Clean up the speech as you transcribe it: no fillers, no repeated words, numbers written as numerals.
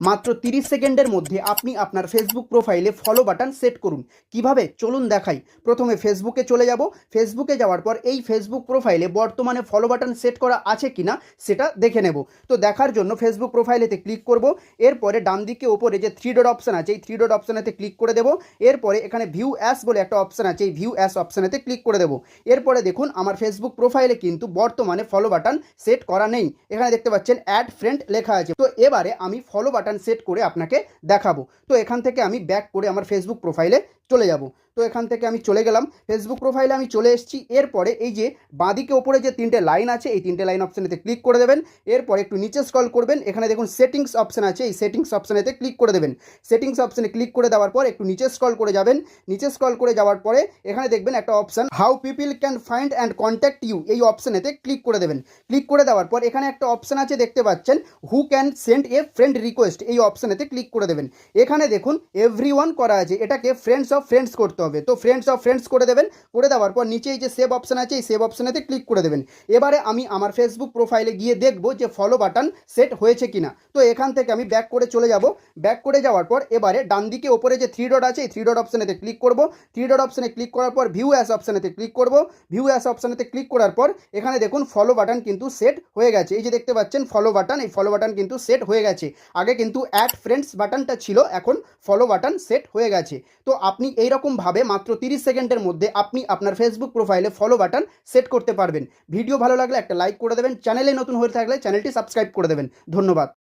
মাত্র 30 সেকেন্ডের মধ্যে আপনি আপনার ফেসবুক প্রোফাইলে ফলো বাটন সেট করুন। কিভাবে চলুন দেখাই। প্রথমে ফেসবুকে চলে যাব। ফেসবুকে যাওয়ার পর এই ফেসবুক প্রোফাইলে বর্তমানে ফলো বাটন সেট করা আছে কিনা সেটা দেখে নেব। তো দেখার জন্য ফেসবুক প্রোফাইলেতে ক্লিক করব। এরপরে ডান দিকে ওপরে যে 3 ডট অপশান আছে এই 3 ডট অপশানেতে ক্লিক করে দেব। এরপরে এখানে ভিউ অ্যাস বলে একটা অপশান আছে, এই ভিউ অ্যাস অপশানেতে ক্লিক করে দেব। এরপরে দেখুন আমার ফেসবুক প্রোফাইলে কিন্তু বর্তমানে ফলো বাটন সেট করা নেই। এখানে দেখতে পাচ্ছেন অ্যাড ফ্রেন্ড লেখা আছে। তো এবারে আমি ফলো বাটন সেট করে আপনাকে দেখাবো। তো এখান থেকে আমি ব্যাক করে আমার ফেসবুক প্রোফাইলে চলে যাব। তো এখান থেকে আমি চলে গেলাম, ফেসবুক প্রোফাইলে আমি চলে এসেছি। এরপরে এই যে বাঁদিকে ওপরে যে 3টে লাইন আছে এই 3টে লাইন অপশানেতে ক্লিক করে দেবেন। এরপর একটু নিচে স্ক্রল করবেন, এখানে দেখুন সেটিংস অপশান আছে, এই সেটিংস অপশানেতে ক্লিক করে দেবেন। সেটিংস অপশানে ক্লিক করে দেওয়ার পর একটু নিচে স্ক্রল করে যাবেন। নিচে স্ক্রল করে যাওয়ার পরে এখানে দেখবেন একটা option how people can find and contact you, এই অপশানেতে ক্লিক করে দেবেন। ক্লিক করে দেওয়ার পর এখানে একটা অপশান আছে দেখতে পাচ্ছেন who can send a friend request, এই অপশানেতে ক্লিক করে দেবেন। এখানে দেখুন এভরিওয়ান করা আছে, এটাকে ফ্রেন্ডস অফ ফ্রেন্ডস করতে হবে। তো ফ্রেন্ডস অফ ফ্রেন্ডস করে দেবেন। করে দেওয়ার পর নিচে এই যে সেভ অপশান আছে এই সেভ অপশানেতে ক্লিক করে দেবেন। এবারে আমি আমার ফেসবুক প্রোফাইলে গিয়ে দেখব যে ফলো বাটন সেট হয়েছে কিনা। তো এখান থেকে আমি ব্যাক করে চলে যাব। ব্যাক করে যাওয়ার পর এবারে ডান দিকে ওপরে যে 3 ডট আছে এই 3 ডট অপশানেতে ক্লিক করব। 3 ডট অপশানে ক্লিক করার পর ভিউ অ্যাস অপশানেতে ক্লিক করব। ভিউ অ্যাস অপশানেতে ক্লিক করার পর এখানে দেখুন ফলো বাটন কিন্তু সেট হয়ে গেছে। এই যে দেখতে পাচ্ছেন ফলো বাটন, এই ফলো বাটন কিন্তু সেট হয়ে গেছে। আগে কিন্তু অ্যাড ফ্রেন্ডস বাটনটা ছিল, এখন ফলো বাটন সেট হয়ে গেছে। তো আপনি এইরকমভাবে মাত্র 30 সেকেন্ডের মধ্যে আপনি আপনার ফেসবুক প্রোফাইলে ফলো বাটন সেট করতে পারবেন। ভিডিও ভালো লাগলে একটা লাইক করে দেবেন, চ্যানেলে নতুন হয়ে থাকলে চ্যানেলটি সাবস্ক্রাইব করে দেবেন। ধন্যবাদ।